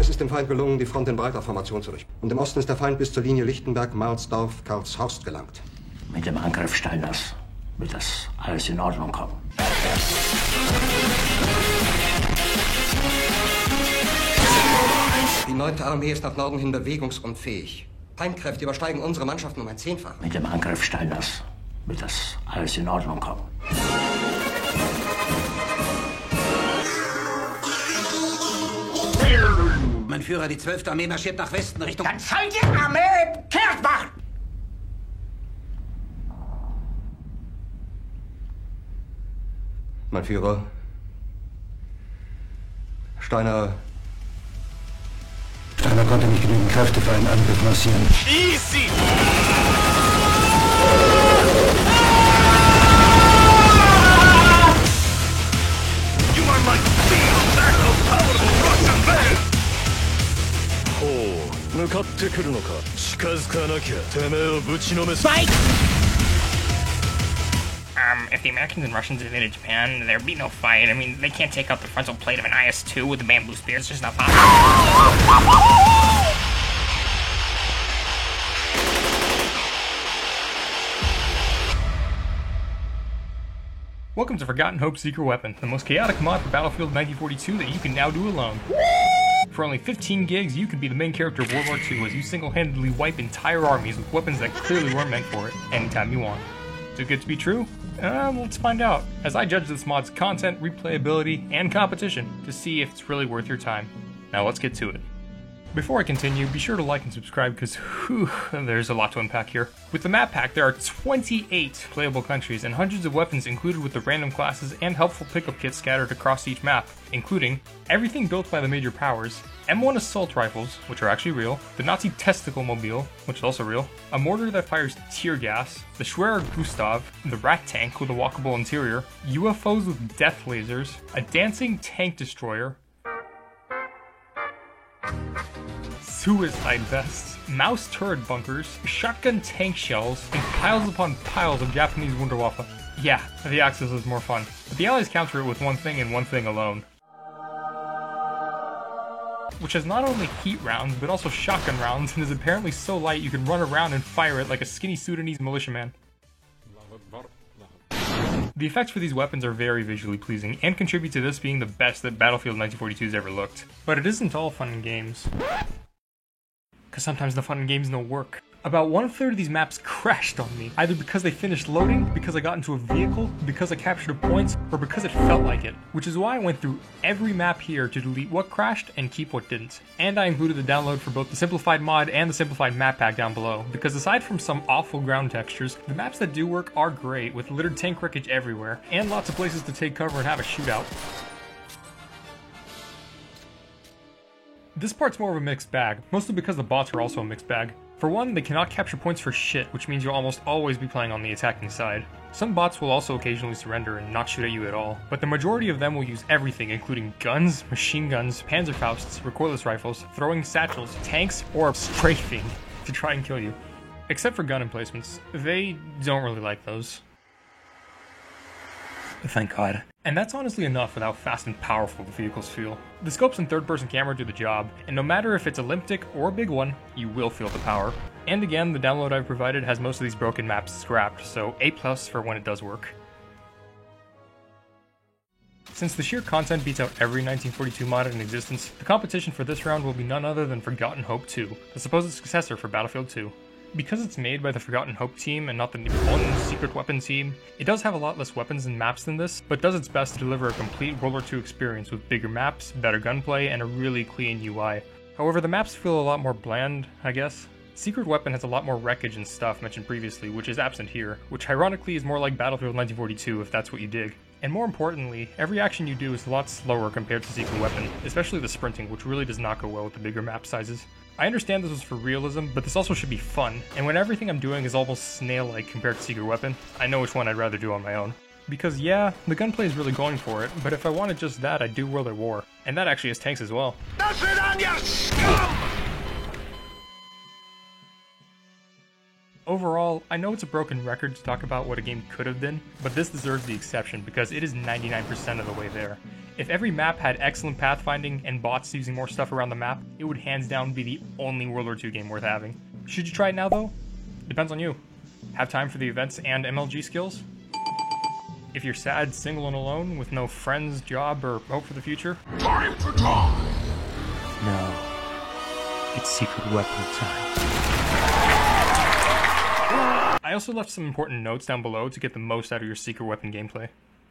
Es ist dem Feind gelungen, die Front in breiter Formation zu richten. Und im Osten ist der Feind bis zur Linie Lichtenberg, Marsdorf, Karlshorst gelangt. Mit dem Angriff Steiners wird das alles in Ordnung kommen. Die 9. Armee ist nach Norden hin bewegungsunfähig. Feindkräfte übersteigen unsere Mannschaften um ein 10-faches. Mit dem Angriff Steiners wird das alles in Ordnung kommen. Mein Führer, die 12. Armee marschiert nach Westen Richtung... Dann soll die Armee kehrt machen! Mein Führer, Steiner konnte nicht genügend Kräfte für einen Angriff massieren. Easy! You are like the battle power of Russian band! ほう、向かってくるのか。近づかなきゃてめえをぶちのめす。If the Americans and Russians invaded Japan, there'd be no fight. I mean, they can't take out the frontal plate of an IS-2 with the bamboo spears. It's just not possible. Welcome to Forgotten Hope's Secret Weapon, the most chaotic mod for Battlefield 1942 that you can now do alone. For only 15 gigs, you can be the main character of World War II as you single-handedly wipe entire armies with weapons that clearly weren't meant for it, anytime you want. Too good to be true? Let's find out, as I judge this mod's content, replayability, and competition to see if it's really worth your time. Now let's get to it. Before I continue, be sure to like and subscribe because, there's a lot to unpack here. With the map pack, there are 28 playable countries and hundreds of weapons included with the random classes and helpful pickup kits scattered across each map, including everything built by the major powers, M1 assault rifles, which are actually real, the Nazi testicle mobile, which is also real, a mortar that fires tear gas, the Schwerer Gustav, the rat tank with a walkable interior, UFOs with death lasers, a dancing tank destroyer, suicide vests, mouse turret bunkers, shotgun tank shells, and piles upon piles of Japanese Wunderwaffe. Yeah, the Axis is more fun, but the Allies counter it with one thing and one thing alone. Which has not only heat rounds, but also shotgun rounds, and is apparently so light you can run around and fire it like a skinny Sudanese militiaman. The effects for these weapons are very visually pleasing, and contribute to this being the best that Battlefield 1942's ever looked. But it isn't all fun and games. Because sometimes the fun and games don't work. About 1/3 of these maps crashed on me, either because they finished loading, because I got into a vehicle, because I captured a point, or because it felt like it. Which is why I went through every map here to delete what crashed and keep what didn't. And I included the download for both the simplified mod and the simplified map pack down below, because aside from some awful ground textures, the maps that do work are great, with littered tank wreckage everywhere, and lots of places to take cover and have a shootout. This part's more of a mixed bag, mostly because the bots are also a mixed bag. For one, they cannot capture points for shit, which means you'll almost always be playing on the attacking side. Some bots will also occasionally surrender and not shoot at you at all, but the majority of them will use everything, including guns, machine guns, Panzerfausts, recoilless rifles, throwing satchels, tanks, or strafing to try and kill you. Except for gun emplacements. They don't really like those. Thank God. And that's honestly enough with how fast and powerful the vehicles feel. The scopes and third-person camera do the job, and no matter if it's a Limptic or a big one, you will feel the power. And again, the download I've provided has most of these broken maps scrapped, so A+ for when it does work. Since the sheer content beats out every 1942 mod in existence, the competition for this round will be none other than Forgotten Hope 2, the supposed successor for Battlefield 2. Because it's made by the Forgotten Hope team and not the Nippon Secret Weapon team, it does have a lot less weapons and maps than this, but does its best to deliver a complete World War II experience with bigger maps, better gunplay, and a really clean UI. However, the maps feel a lot more bland, I guess. Secret Weapon has a lot more wreckage and stuff mentioned previously, which is absent here, which ironically is more like Battlefield 1942 if that's what you dig. And more importantly, every action you do is a lot slower compared to Secret Weapon, especially the sprinting, which really does not go well with the bigger map sizes. I understand this was for realism, but this also should be fun, and when everything I'm doing is almost snail-like compared to Secret Weapon, I know which one I'd rather do on my own. Because yeah, the gunplay is really going for it, but if I wanted just that, I'd do World at War. And that actually has tanks as well. That's it on your scum! Overall, I know it's a broken record to talk about what a game could have been, but this deserves the exception because it is 99% of the way there. If every map had excellent pathfinding and bots using more stuff around the map, it would hands down be the only World War II game worth having. Should you try it now though? Depends on you. Have time for the events and MLG skills? If you're sad, single, and alone, with no friends, job, or hope for the future? Time to die! No. It's secret weapon time. I also left some important notes down below to get the most out of your secret weapon gameplay.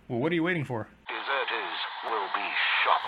Well, what are you waiting for? Deserters will be shot.